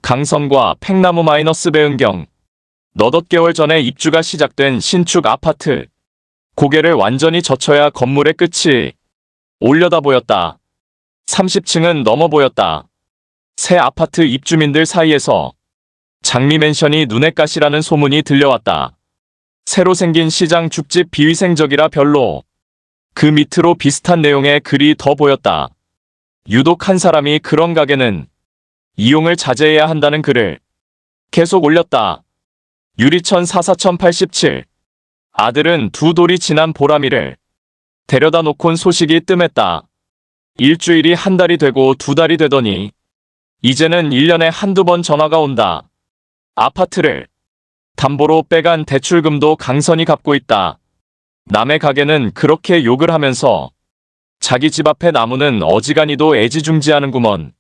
강선과 팽나무 마이너스 배은경. 너댓 개월 전에 입주가 시작된 신축 아파트. 고개를 완전히 젖혀야 건물의 끝이 올려다 보였다. 30층은 넘어 보였다. 새 아파트 입주민들 사이에서 장미맨션이 눈에 가시라는 소문이 들려왔다. 새로 생긴 시장 죽집 비위생적이라 별로. 그 밑으로 비슷한 내용의 글이 더 보였다. 유독 한 사람이 그런 가게는 이용을 자제해야 한다는 글을 계속 올렸다. 유리천 44087. 아들은 두 돌이 지난 보람이를 데려다 놓곤 소식이 뜸했다. 일주일이 한 달이 되고 두 달이 되더니 이제는 1년에 한두 번 전화가 온다. 아파트를 담보로 빼간 대출금도 강선이 갚고 있다. 남의 가게는 그렇게 욕을 하면서 자기 집 앞에 나무는 어지간히도 애지중지하는구먼.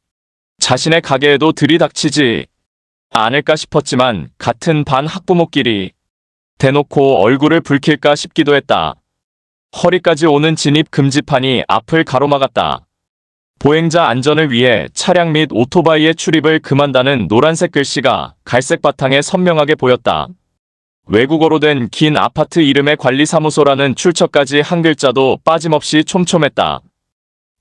자신의 가게에도 들이닥치지 않을까 싶었지만 같은 반 학부모끼리 대놓고 얼굴을 붉힐까 싶기도 했다. 허리까지 오는 진입 금지판이 앞을 가로막았다. 보행자 안전을 위해 차량 및 오토바이의 출입을 금한다는 노란색 글씨가 갈색 바탕에 선명하게 보였다. 외국어로 된 긴 아파트 이름의 관리사무소라는 출처까지 한 글자도 빠짐없이 촘촘했다.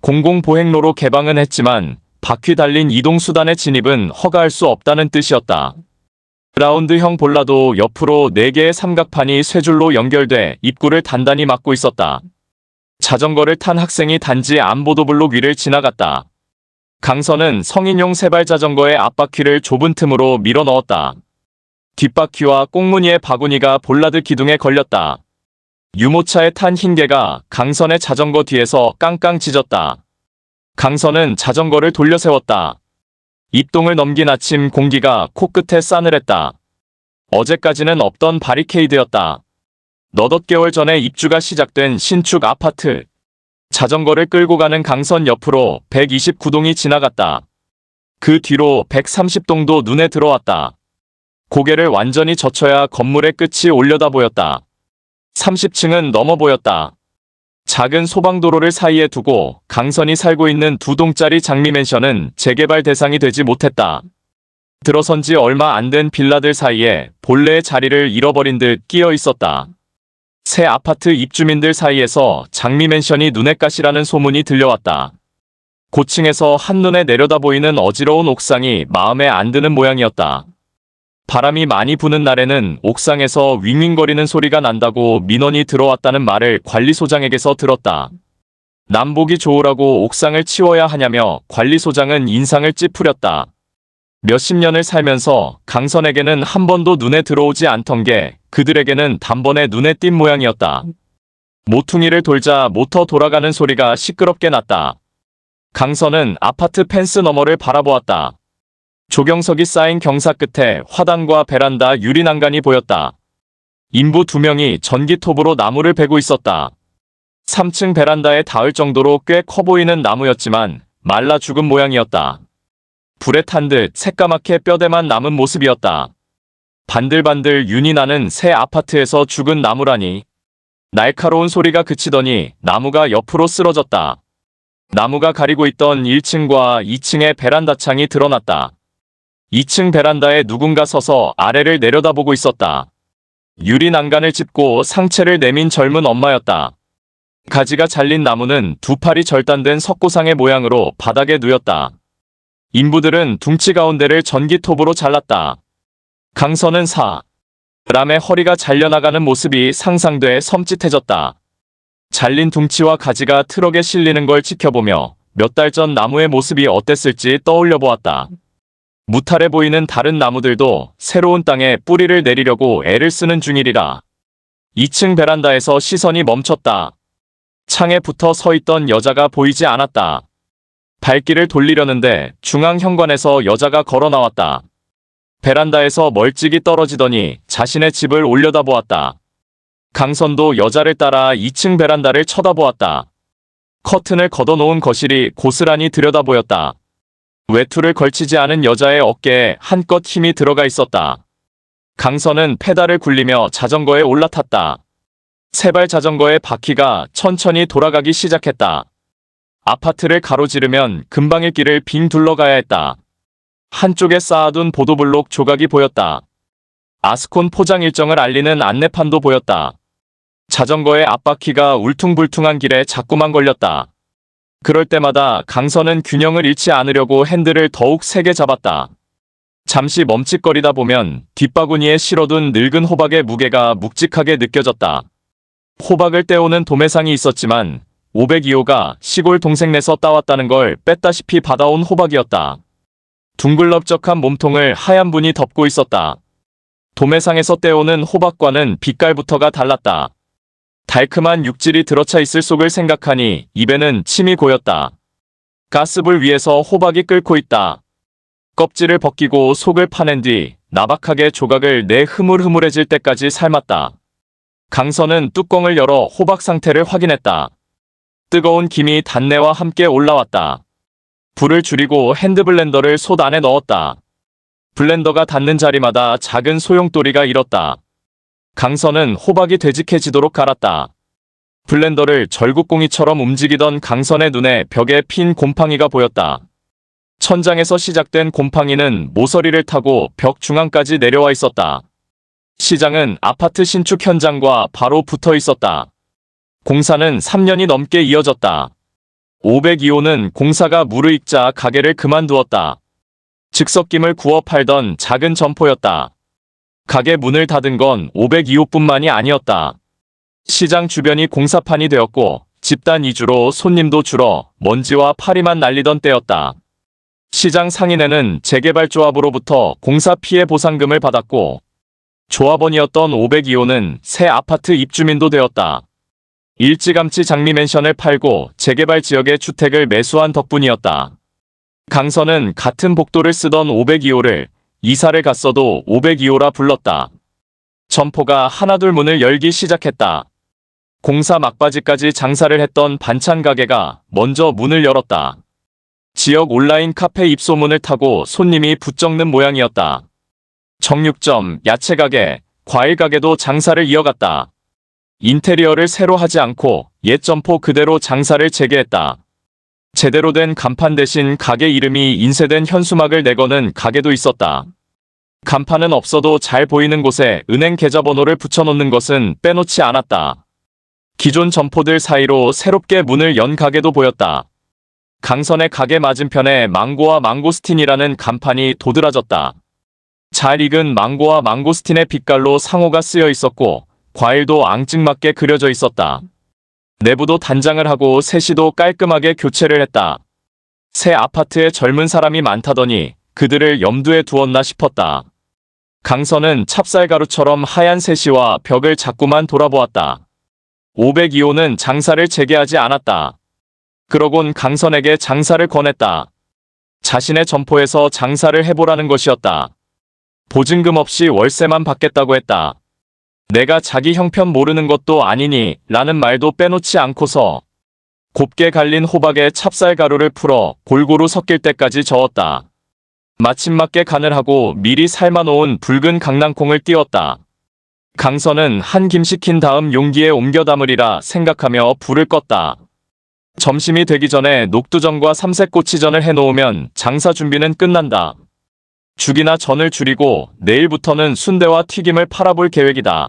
공공보행로로 개방은 했지만 바퀴 달린 이동수단의 진입은 허가할 수 없다는 뜻이었다. 라운드형 볼라도 옆으로 4개의 삼각판이 쇠줄로 연결돼 입구를 단단히 막고 있었다. 자전거를 탄 학생이 단지 안보도블록 위를 지나갔다. 강선은 성인용 세발 자전거의 앞바퀴를 좁은 틈으로 밀어 넣었다. 뒷바퀴와 꽁무니의 바구니가 볼라드 기둥에 걸렸다. 유모차에 탄 흰개가 강선의 자전거 뒤에서 깡깡 짖었다. 강선은 자전거를 돌려 세웠다. 입동을 넘긴 아침 공기가 코끝에 싸늘했다. 어제까지는 없던 바리케이드였다. 너댓 개월 전에 입주가 시작된 신축 아파트. 자전거를 끌고 가는 강선 옆으로 129동이 지나갔다. 그 뒤로 130동도 눈에 들어왔다. 고개를 완전히 젖혀야 건물의 끝이 올려다 보였다. 30층은 넘어 보였다. 작은 소방도로를 사이에 두고 강선이 살고 있는 2동짜리 장미맨션은 재개발 대상이 되지 못했다. 들어선 지 얼마 안 된 빌라들 사이에 본래의 자리를 잃어버린 듯 끼어 있었다. 새 아파트 입주민들 사이에서 장미맨션이 눈에 가시라는 소문이 들려왔다. 고층에서 한눈에 내려다 보이는 어지러운 옥상이 마음에 안 드는 모양이었다. 바람이 많이 부는 날에는 옥상에서 윙윙거리는 소리가 난다고 민원이 들어왔다는 말을 관리소장에게서 들었다. 남보기 좋으라고 옥상을 치워야 하냐며 관리소장은 인상을 찌푸렸다. 몇십 년을 살면서 강선에게는 한 번도 눈에 들어오지 않던 게 그들에게는 단번에 눈에 띈 모양이었다. 모퉁이를 돌자 모터 돌아가는 소리가 시끄럽게 났다. 강선은 아파트 펜스 너머를 바라보았다. 조경석이 쌓인 경사 끝에 화단과 베란다 유리 난간이 보였다. 인부 2명이 전기톱으로 나무를 베고 있었다. 3층 베란다에 닿을 정도로 꽤 커 보이는 나무였지만 말라 죽은 모양이었다. 불에 탄 듯 새까맣게 뼈대만 남은 모습이었다. 반들반들 윤이 나는 새 아파트에서 죽은 나무라니. 날카로운 소리가 그치더니 나무가 옆으로 쓰러졌다. 나무가 가리고 있던 1층과 2층의 베란다 창이 드러났다. 2층 베란다에 누군가 서서 아래를 내려다보고 있었다. 유리 난간을 짚고 상체를 내민 젊은 엄마였다. 가지가 잘린 나무는 2팔이 절단된 석고상의 모양으로 바닥에 누였다. 인부들은 둥치 가운데를 전기톱으로 잘랐다. 강선은 사람의 허리가 잘려나가는 모습이 상상돼 섬찟해졌다. 잘린 둥치와 가지가 트럭에 실리는 걸 지켜보며 몇 달 전 나무의 모습이 어땠을지 떠올려 보았다. 무탈해 보이는 다른 나무들도 새로운 땅에 뿌리를 내리려고 애를 쓰는 중이리라. 2층 베란다에서 시선이 멈췄다. 창에 붙어 서 있던 여자가 보이지 않았다. 발길을 돌리려는데 중앙 현관에서 여자가 걸어 나왔다. 베란다에서 멀찍이 떨어지더니 자신의 집을 올려다보았다. 강선도 여자를 따라 2층 베란다를 쳐다보았다. 커튼을 걷어놓은 거실이 고스란히 들여다보였다. 외투를 걸치지 않은 여자의 어깨에 한껏 힘이 들어가 있었다. 강선은 페달을 굴리며 자전거에 올라탔다. 세발 자전거의 바퀴가 천천히 돌아가기 시작했다. 아파트를 가로지르면 금방일 길을 빙 둘러가야 했다. 한쪽에 쌓아둔 보도블록 조각이 보였다. 아스콘 포장 일정을 알리는 안내판도 보였다. 자전거의 앞바퀴가 울퉁불퉁한 길에 자꾸만 걸렸다. 그럴 때마다 강선은 균형을 잃지 않으려고 핸들을 더욱 세게 잡았다. 잠시 멈칫거리다 보면 뒷바구니에 실어둔 늙은 호박의 무게가 묵직하게 느껴졌다. 호박을 떼오는 도매상이 있었지만 502호가 시골 동생네서 따왔다는 걸 뺐다시피 받아온 호박이었다. 둥글럽적한 몸통을 하얀 분이 덮고 있었다. 도매상에서 떼오는 호박과는 빛깔부터가 달랐다. 달큼한 육질이 들어차 있을 속을 생각하니 입에는 침이 고였다. 가스불 위에서 호박이 끓고 있다. 껍질을 벗기고 속을 파낸 뒤 나박하게 조각을 내 흐물흐물해질 때까지 삶았다. 강선은 뚜껑을 열어 호박 상태를 확인했다. 뜨거운 김이 단내와 함께 올라왔다. 불을 줄이고 핸드블렌더를 솥 안에 넣었다. 블렌더가 닿는 자리마다 작은 소용돌이가 일었다. 강선은 호박이 되직해지도록 갈았다. 블렌더를 절구공이처럼 움직이던 강선의 눈에 벽에 핀 곰팡이가 보였다. 천장에서 시작된 곰팡이는 모서리를 타고 벽 중앙까지 내려와 있었다. 시장은 아파트 신축 현장과 바로 붙어 있었다. 공사는 3년이 넘게 이어졌다. 502호는 공사가 무르익자 가게를 그만두었다. 즉석김을 구워 팔던 작은 점포였다. 가게 문을 닫은 건 502호뿐만이 아니었다. 시장 주변이 공사판이 되었고 집단 이주로 손님도 줄어 먼지와 파리만 날리던 때였다. 시장 상인회는 재개발조합으로부터 공사 피해 보상금을 받았고 조합원이었던 502호는 새 아파트 입주민도 되었다. 일찌감치 장미맨션을 팔고 재개발 지역의 주택을 매수한 덕분이었다. 강선은 같은 복도를 쓰던 502호를 이사를 갔어도 502호라 불렀다. 점포가 하나둘 문을 열기 시작했다. 공사 막바지까지 장사를 했던 반찬 가게가 먼저 문을 열었다. 지역 온라인 카페 입소문을 타고 손님이 붙적는 모양이었다. 정육점, 야채가게, 과일가게도 장사를 이어갔다. 인테리어를 새로 하지 않고 옛 점포 그대로 장사를 재개했다. 제대로 된 간판 대신 가게 이름이 인쇄된 현수막을 내거는 가게도 있었다. 간판은 없어도 잘 보이는 곳에 은행 계좌번호를 붙여놓는 것은 빼놓지 않았다. 기존 점포들 사이로 새롭게 문을 연 가게도 보였다. 강선의 가게 맞은편에 망고와 망고스틴이라는 간판이 도드라졌다. 잘 익은 망고와 망고스틴의 빛깔로 상호가 쓰여 있었고 과일도 앙증맞게 그려져 있었다. 내부도 단장을 하고 세시도 깔끔하게 교체를 했다. 새 아파트에 젊은 사람이 많다더니 그들을 염두에 두었나 싶었다. 강선은 찹쌀가루처럼 하얀 세시와 벽을 자꾸만 돌아보았다. 502호는 장사를 재개하지 않았다. 그러곤 강선에게 장사를 권했다. 자신의 점포에서 장사를 해보라는 것이었다. 보증금 없이 월세만 받겠다고 했다. 내가 자기 형편 모르는 것도 아니니 라는 말도 빼놓지 않고서 곱게 갈린 호박에 찹쌀가루를 풀어 골고루 섞일 때까지 저었다. 마침맞게 간을 하고 미리 삶아놓은 붉은 강낭콩을 띄웠다. 강선은 한 김 식힌 다음 용기에 옮겨 담으리라 생각하며 불을 껐다. 점심이 되기 전에 녹두전과 삼색꼬치전을 해놓으면 장사 준비는 끝난다. 죽이나 전을 줄이고 내일부터는 순대와 튀김을 팔아볼 계획이다.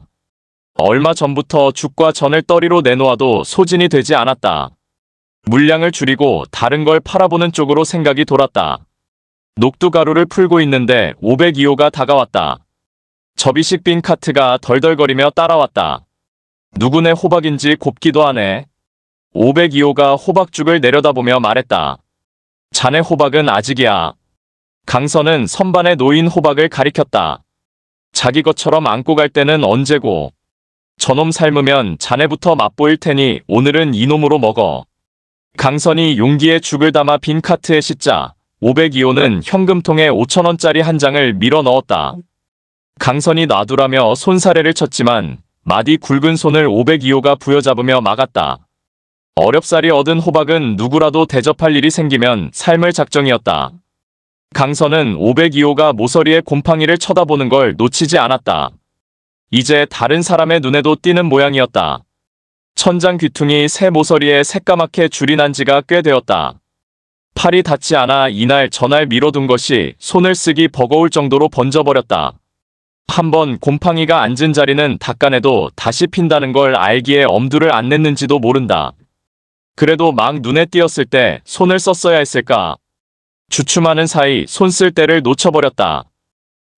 얼마 전부터 죽과 전을 떠리로 내놓아도 소진이 되지 않았다. 물량을 줄이고 다른 걸 팔아보는 쪽으로 생각이 돌았다. 녹두가루를 풀고 있는데 502호가 다가왔다. 접이식 빈 카트가 덜덜거리며 따라왔다. 누구네 호박인지 곱기도 하네. 502호가 호박죽을 내려다보며 말했다. 자네 호박은 아직이야. 강선은 선반에 놓인 호박을 가리켰다. 자기 것처럼 안고 갈 때는 언제고. 저놈 삶으면 자네부터 맛보일 테니 오늘은 이놈으로 먹어. 강선이 용기에 죽을 담아 빈 카트에 싣자 502호는 현금통에 5,000원짜리 한 장을 밀어 넣었다. 강선이 놔두라며 손사래를 쳤지만 마디 굵은 손을 502호가 부여잡으며 막았다. 어렵사리 얻은 호박은 누구라도 대접할 일이 생기면 삶을 작정이었다. 강선은 502호가 모서리에 곰팡이를 쳐다보는 걸 놓치지 않았다. 이제 다른 사람의 눈에도 띄는 모양이었다. 천장 귀퉁이 새 모서리에 새까맣게 줄이 난 지가 꽤 되었다. 팔이 닿지 않아 이날 저날 미뤄둔 것이 손을 쓰기 버거울 정도로 번져버렸다. 한번 곰팡이가 앉은 자리는 닦아내도 다시 핀다는 걸 알기에 엄두를 안 냈는지도 모른다. 그래도 막 눈에 띄었을 때 손을 썼어야 했을까? 주춤하는 사이 손 쓸 때를 놓쳐버렸다.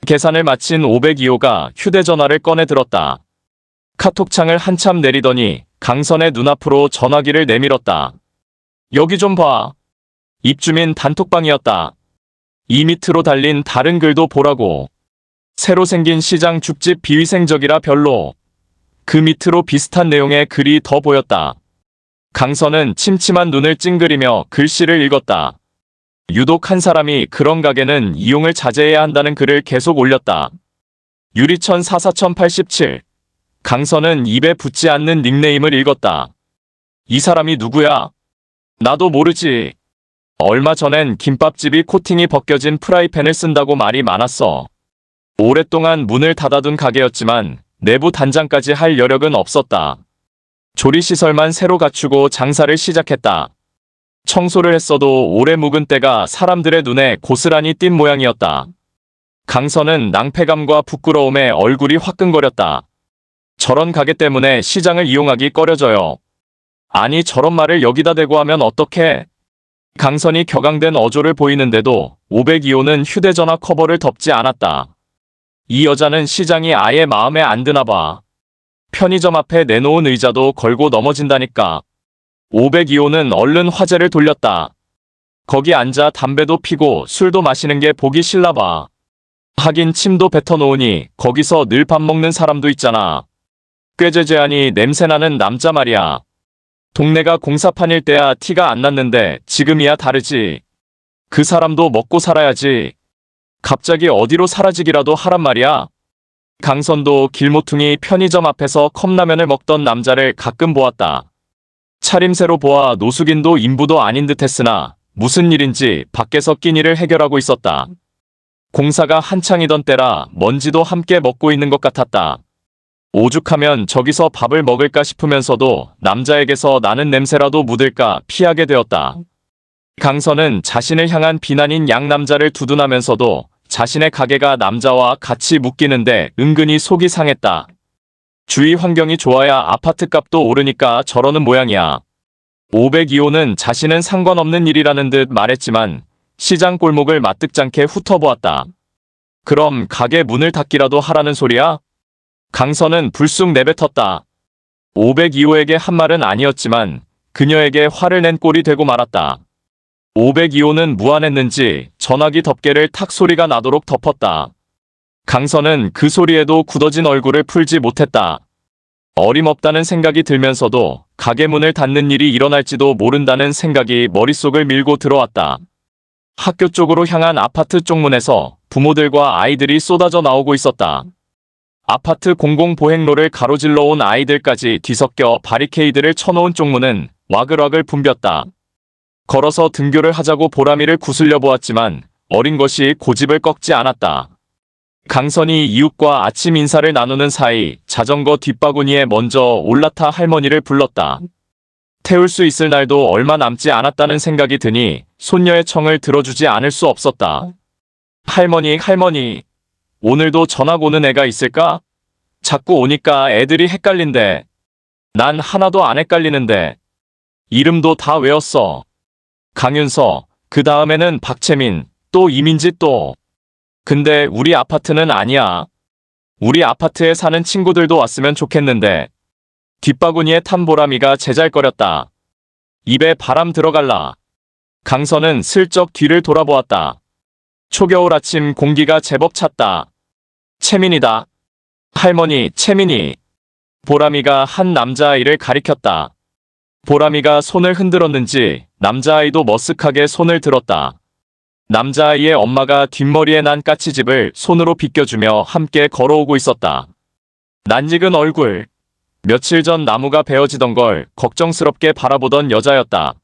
계산을 마친 502호가 휴대전화를 꺼내 들었다. 카톡창을 한참 내리더니 강선의 눈앞으로 전화기를 내밀었다. 여기 좀 봐. 입주민 단톡방이었다. 이 밑으로 달린 다른 글도 보라고. 새로 생긴 시장 죽집 비위생적이라 별로. 그 밑으로 비슷한 내용의 글이 더 보였다. 강선은 침침한 눈을 찡그리며 글씨를 읽었다. 유독 한 사람이 그런 가게는 이용을 자제해야 한다는 글을 계속 올렸다. 유리천 44087. 강선은 입에 붙지 않는 닉네임을 읽었다. 이 사람이 누구야? 나도 모르지. 얼마 전엔 김밥집이 코팅이 벗겨진 프라이팬을 쓴다고 말이 많았어. 오랫동안 문을 닫아둔 가게였지만 내부 단장까지 할 여력은 없었다. 조리시설만 새로 갖추고 장사를 시작했다. 청소를 했어도 오래 묵은 때가 사람들의 눈에 고스란히 띈 모양이었다. 강선은 낭패감과 부끄러움에 얼굴이 화끈거렸다. 저런 가게 때문에 시장을 이용하기 꺼려져요. 아니 저런 말을 여기다 대고 하면 어떡해? 강선이 격앙된 어조를 보이는데도 502호는 휴대전화 커버를 덮지 않았다. 이 여자는 시장이 아예 마음에 안 드나 봐. 편의점 앞에 내놓은 의자도 걸고 넘어진다니까. 502호는 얼른 화제를 돌렸다. 거기 앉아 담배도 피고 술도 마시는 게 보기 싫나 봐. 하긴 침도 뱉어놓으니 거기서 늘 밥 먹는 사람도 있잖아. 꾀죄죄하니 냄새나는 남자 말이야. 동네가 공사판일 때야 티가 안 났는데 지금이야 다르지. 그 사람도 먹고 살아야지. 갑자기 어디로 사라지기라도 하란 말이야. 강선도 길모퉁이 편의점 앞에서 컵라면을 먹던 남자를 가끔 보았다. 차림새로 보아 노숙인도 인부도 아닌 듯 했으나 무슨 일인지 밖에서 끼니를 해결하고 있었다. 공사가 한창이던 때라 먼지도 함께 먹고 있는 것 같았다. 오죽하면 저기서 밥을 먹을까 싶으면서도 남자에게서 나는 냄새라도 묻을까 피하게 되었다. 강선은 자신을 향한 비난인 양남자를 두둔하면서도 자신의 가게가 남자와 같이 묶이는데 은근히 속이 상했다. 주위 환경이 좋아야 아파트 값도 오르니까 저러는 모양이야. 502호는 자신은 상관없는 일이라는 듯 말했지만 시장 골목을 마뜩잖게 훑어보았다. 그럼 가게 문을 닫기라도 하라는 소리야? 강선은 불쑥 내뱉었다. 502호에게 한 말은 아니었지만 그녀에게 화를 낸 꼴이 되고 말았다. 502호는 무안했는지 전화기 덮개를 탁 소리가 나도록 덮었다. 강선은 그 소리에도 굳어진 얼굴을 풀지 못했다. 어림없다는 생각이 들면서도 가게 문을 닫는 일이 일어날지도 모른다는 생각이 머릿속을 밀고 들어왔다. 학교 쪽으로 향한 아파트 쪽문에서 부모들과 아이들이 쏟아져 나오고 있었다. 아파트 공공보행로를 가로질러 온 아이들까지 뒤섞여 바리케이드를 쳐놓은 쪽문은 와글와글 붐볐다. 걸어서 등교를 하자고 보람이를 구슬려 보았지만 어린 것이 고집을 꺾지 않았다. 강선이 이웃과 아침 인사를 나누는 사이 자전거 뒷바구니에 먼저 올라타 할머니를 불렀다. 태울 수 있을 날도 얼마 남지 않았다는 생각이 드니 손녀의 청을 들어주지 않을 수 없었다. 할머니, 오늘도 전학 오는 애가 있을까? 자꾸 오니까 애들이 헷갈린대. 난 하나도 안 헷갈리는데. 이름도 다 외웠어. 강윤서, 그 다음에는 박채민, 또 이민지 또. 근데 우리 아파트는 아니야. 우리 아파트에 사는 친구들도 왔으면 좋겠는데. 뒷바구니에 탄 보람이가 제잘거렸다. 입에 바람 들어갈라. 강선은 슬쩍 뒤를 돌아보았다. 초겨울 아침 공기가 제법 찼다. 채민이다. 할머니, 채민이. 보람이가 한 남자아이를 가리켰다. 보람이가 손을 흔들었는지 남자아이도 머쓱하게 손을 들었다. 남자아이의 엄마가 뒷머리에 난 까치집을 손으로 비껴주며 함께 걸어오고 있었다. 낯익은 얼굴. 며칠 전 나무가 베어지던 걸 걱정스럽게 바라보던 여자였다.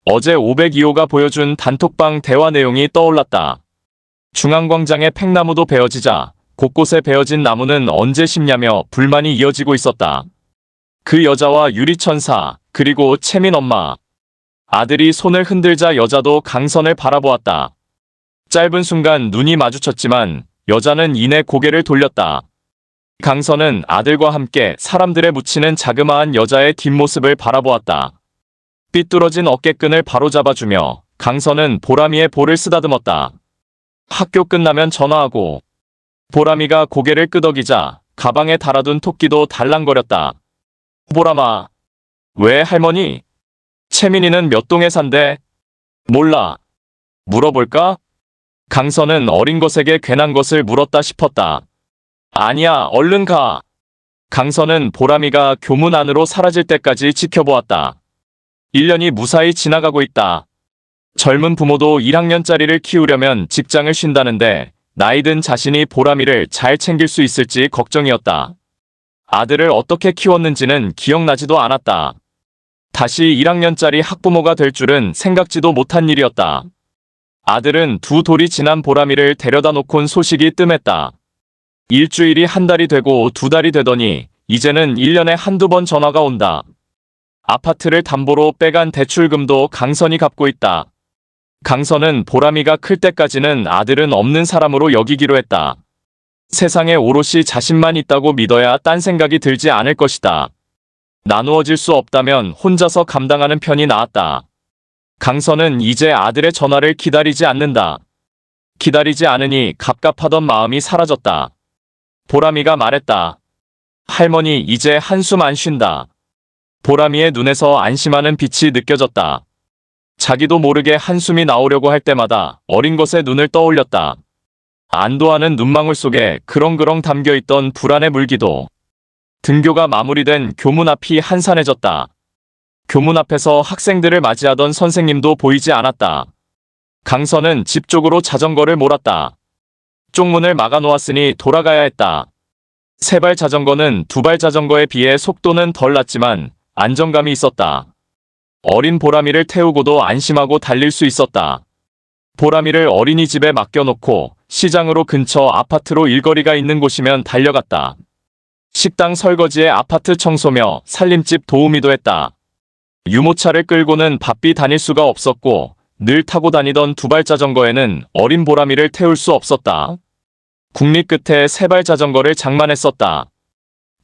어제 502호가 보여준 단톡방 대화 내용이 떠올랐다. 중앙광장의 팽나무도 베어지자 곳곳에 베어진 나무는 언제 심냐며 불만이 이어지고 있었다. 그 여자와 유리천사, 그리고 채민 엄마. 아들이 손을 흔들자 여자도 강선을 바라보았다. 짧은 순간 눈이 마주쳤지만 여자는 이내 고개를 돌렸다. 강선은 아들과 함께 사람들에 묻히는 자그마한 여자의 뒷모습을 바라보았다. 삐뚤어진 어깨끈을 바로잡아주며 강선은 보람이의 볼을 쓰다듬었다. 학교 끝나면 전화하고. 보람이가 고개를 끄덕이자 가방에 달아둔 토끼도 달랑거렸다. 보람아. 왜 할머니? 채민이는 몇 동에 산대? 몰라. 물어볼까? 강선은 어린 것에게 괜한 것을 물었다 싶었다. 아니야, 얼른 가. 강선은 보람이가 교문 안으로 사라질 때까지 지켜보았다. 1년이 무사히 지나가고 있다. 젊은 부모도 1학년짜리를 키우려면 직장을 쉰다는데 나이 든 자신이 보람이를 잘 챙길 수 있을지 걱정이었다. 아들을 어떻게 키웠는지는 기억나지도 않았다. 다시 1학년짜리 학부모가 될 줄은 생각지도 못한 일이었다. 아들은 두 돌이 지난 보람이를 데려다 놓곤 소식이 뜸했다. 일주일이 한 달이 되고 두 달이 되더니 이제는 1년에 한두 번 전화가 온다. 아파트를 담보로 빼간 대출금도 강선이 갚고 있다. 강선은 보람이가 클 때까지는 아들은 없는 사람으로 여기기로 했다. 세상에 오롯이 자신만 있다고 믿어야 딴 생각이 들지 않을 것이다. 나누어질 수 없다면 혼자서 감당하는 편이 나았다. 강선은 이제 아들의 전화를 기다리지 않는다. 기다리지 않으니 갑갑하던 마음이 사라졌다. 보람이가 말했다. 할머니, 이제 한숨 안 쉰다. 보람이의 눈에서 안심하는 빛이 느껴졌다. 자기도 모르게 한숨이 나오려고 할 때마다 어린 것의 눈을 떠올렸다. 안도하는 눈망울 속에 그렁그렁 담겨있던 불안의 물기도. 등교가 마무리된 교문 앞이 한산해졌다. 교문 앞에서 학생들을 맞이하던 선생님도 보이지 않았다. 강선은 집 쪽으로 자전거를 몰았다. 쪽문을 막아놓았으니 돌아가야 했다. 세발 자전거는 두발 자전거에 비해 속도는 덜 났지만 안정감이 있었다. 어린 보람이를 태우고도 안심하고 달릴 수 있었다. 보람이를 어린이집에 맡겨놓고 시장으로 근처 아파트로 일거리가 있는 곳이면 달려갔다. 식당 설거지에 아파트 청소며 살림집 도우미도 했다. 유모차를 끌고는 바삐 다닐 수가 없었고 늘 타고 다니던 두발 자전거에는 어린 보람이를 태울 수 없었다. 국립 끝에 세발 자전거를 장만했었다.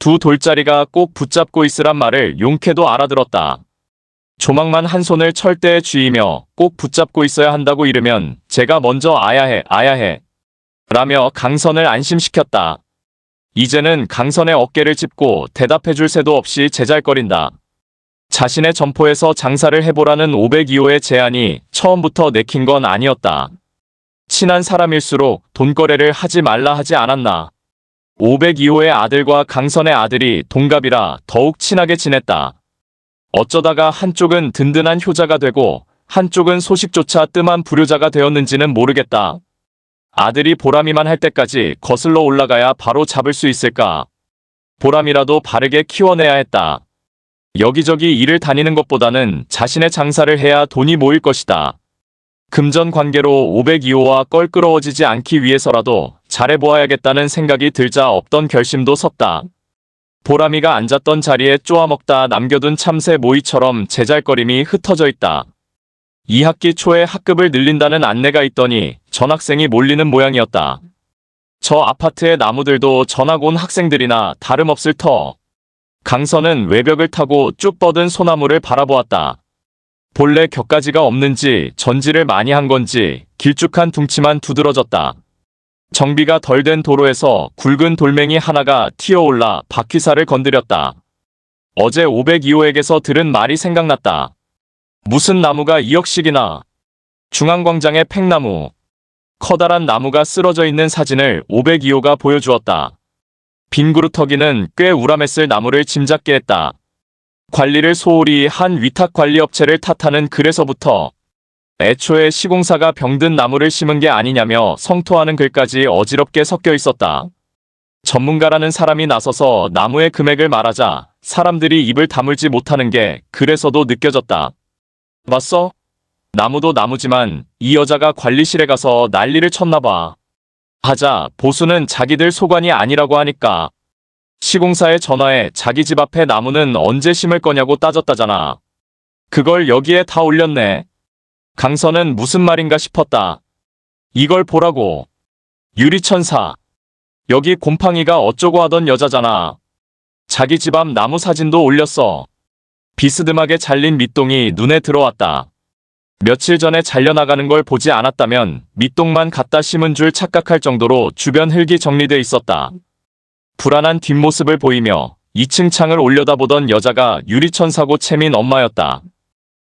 두 돌짜리가 꼭 붙잡고 있으란 말을 용케도 알아들었다. 조망만 한 손을 철대에 쥐이며 꼭 붙잡고 있어야 한다고 이르면 제가 먼저 아야 해. 라며 강선을 안심시켰다. 이제는 강선의 어깨를 짚고 대답해줄 새도 없이 제잘거린다. 자신의 점포에서 장사를 해보라는 502호의 제안이 처음부터 내킨 건 아니었다. 친한 사람일수록 돈거래를 하지 말라 하지 않았나. 502호의 아들과 강선의 아들이 동갑이라 더욱 친하게 지냈다. 어쩌다가 한쪽은 든든한 효자가 되고 한쪽은 소식조차 뜸한 불효자가 되었는지는 모르겠다. 아들이 보람이만 할 때까지 거슬러 올라가야 바로 잡을 수 있을까. 보람이라도 바르게 키워내야 했다. 여기저기 일을 다니는 것보다는 자신의 장사를 해야 돈이 모일 것이다. 금전 관계로 502호와 껄끄러워지지 않기 위해서라도 잘해보아야겠다는 생각이 들자 없던 결심도 섰다. 보람이가 앉았던 자리에 쪼아먹다 남겨둔 참새 모이처럼 제잘거림이 흩어져 있다. 2학기 초에 학급을 늘린다는 안내가 있더니 전학생이 몰리는 모양이었다. 저 아파트의 나무들도 전학 온 학생들이나 다름없을 터. 강선은 외벽을 타고 쭉 뻗은 소나무를 바라보았다. 본래 격가지가 없는지 전지를 많이 한 건지 길쭉한 둥치만 두드러졌다. 정비가 덜 된 도로에서 굵은 돌멩이 하나가 튀어올라 바퀴살을 건드렸다. 어제 502호에게서 들은 말이 생각났다. 무슨 나무가 2억씩이나. 중앙광장의 팽나무. 커다란 나무가 쓰러져 있는 사진을 502호가 보여주었다. 빈 그루터기는 꽤 우람했을 나무를 짐작게 했다. 관리를 소홀히 한 위탁관리업체를 탓하는 글에서부터 애초에 시공사가 병든 나무를 심은 게 아니냐며 성토하는 글까지 어지럽게 섞여 있었다. 전문가라는 사람이 나서서 나무의 금액을 말하자 사람들이 입을 다물지 못하는 게 글에서도 느껴졌다. 봤어? 나무도 나무지만 이 여자가 관리실에 가서 난리를 쳤나봐. 하자 보수는 자기들 소관이 아니라고 하니까 시공사에 전화해 자기 집 앞에 나무는 언제 심을 거냐고 따졌다잖아. 그걸 여기에 다 올렸네. 강선은 무슨 말인가 싶었다. 이걸 보라고. 유리천사. 여기 곰팡이가 어쩌고 하던 여자잖아. 자기 집 앞 나무 사진도 올렸어. 비스듬하게 잘린 밑동이 눈에 들어왔다. 며칠 전에 잘려나가는 걸 보지 않았다면 밑동만 갖다 심은 줄 착각할 정도로 주변 흙이 정리돼 있었다. 불안한 뒷모습을 보이며 2층 창을 올려다보던 여자가 유리천사고 채민 엄마였다.